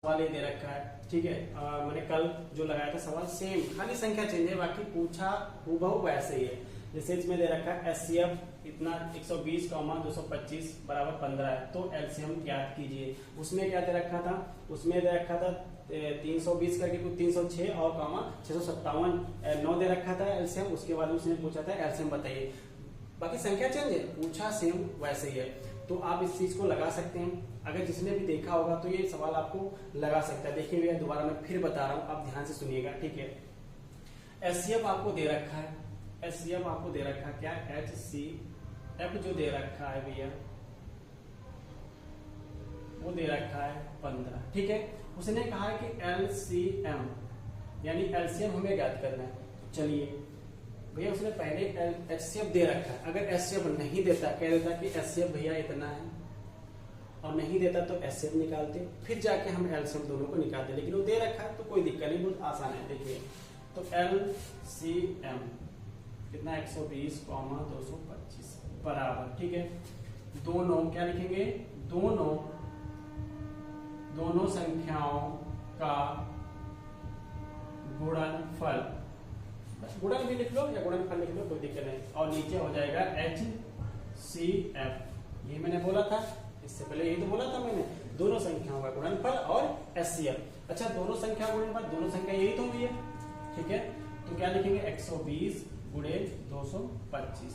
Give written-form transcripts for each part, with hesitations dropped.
सवाल ये दे रखा है, ठीक है। मैंने कल जो लगाया था सवाल सेम, खाली संख्या चेंज है, बाकी पूछा हूबहू वैसे ही है। जैसे इसमें दे रखा है एचसीएफ इतना 120, 225 बराबर 15 है, तो एलसीएम ज्ञात कीजिए। उसमें क्या दे रखा था, उसमें दे रखा था 320 करके कुछ 306 और 657 9 दे रखा था एलसीएम। उसके बाद उसने पूछा था एलसीएम बताइए। बाकी संख्या चेंज है, पूछा सेम वैसे ही है, तो आप इस चीज को लगा सकते हैं। अगर जिसने भी देखा होगा तो ये सवाल आपको लगा सकता है। देखिए भैया दोबारा मैं फिर बता रहा हूँ, आप ध्यान से सुनिएगा, ठीक है। एचसीएफ आपको दे रखा है, एचसीएफ आपको दे रखा है क्या, एचसीएफ जो दे रखा है भैया वो दे रखा है 15, ठीक है। उसने कहा है कि एलसीएम यानी एलसीएम हमें ज्ञात करना है। तो चलिए भैया उसने पहले एचसीएफ दे रखा है, अगर एचसीएफ नहीं देता, कह देता कि एचसीएफ भैया इतना है और नहीं देता तो एचसीएफ निकालते, फिर जाके हम एलसीएम दोनों को निकालते, लेकिन वो दे रखा है तो कोई दिक्कत नहीं, बहुत आसान है। देखिए तो एलसीएम कितना 120, 225 बराबर, ठीक है। दोनों क्या लिखेंगे, दोनों संख्याओं का गुणनफल, गुणन भी लिख लो या गुणनफल लिख लो, कोई दिक्कत नहीं। और नीचे हो जाएगा HCF, ये मैंने बोला था इससे पहले, यही तो बोला था मैंने, दोनों संख्याओं का गुणनफल और HCF। अच्छा दोनों संख्या गुणनफल, दोनों संख्या यही तो हुई है, ठीक है। तो क्या लिखेंगे 120 गुणे 225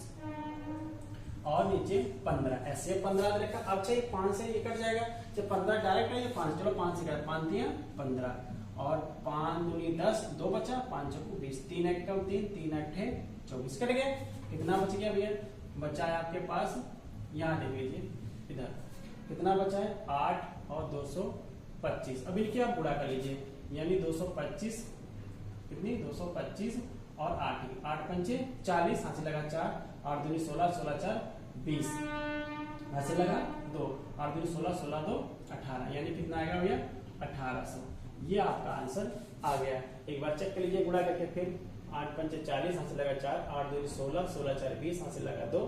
और नीचे 15, ऐसे 15 रखा। अब चाहिए 5 से ये कट जाएगा, जब 15 डायरेक्ट है 5, चलो 5 से कट, 5 दिया 15 और 5 दूनी 10, 2 बचा, 5 चौको 20, 3 एक कम 3, 3 अट्ठे 24, कट गया। कितना बच गया भैया, बचा है आपके पास, यहाँ देख लीजिए इधर कितना बचा है 8 और 225। अब इनके आप गुणा कर लीजिए, यानी 225 कितनी 225 और 8 पंचे 40, हाथ से लगा 4, 8 दूनी 16, 16 4 20, हाथ से लगा 2, 8 दूनी 16, 16 2 18, यानी कितना आएगा भैया 1800। ये आपका आंसर आ गया। एक बार चेक कर लीजिए गुणा करके, फिर 8 पंचे 40, हाथ से लगा 4, 8 दूनी 16, 16 4 20, हाथ से लगा 2,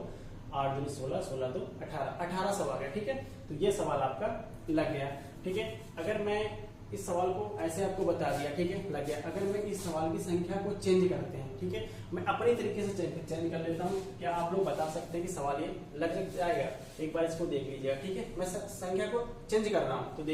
8 दूनी 16, 16 2 18, 1800 आ गया, ठीक है। तो ये सवाल आपका लग गया, ठीक है। अगर मैं इस सवाल को ऐसे आपको बता दिया, ठीक है, लग गया। अगर मैं इस सवाल की संख्या को चेंज करते हैं, ठीक है, मैं अपने तरीके से चेंज कर लेता हूँ, क्या आप लोग बता सकते हैं कि सवाल ये लग जाएगा? एक बार इसको देख लीजिएगा, ठीक है। मैं संख्या को चेंज कर रहा हूँ तो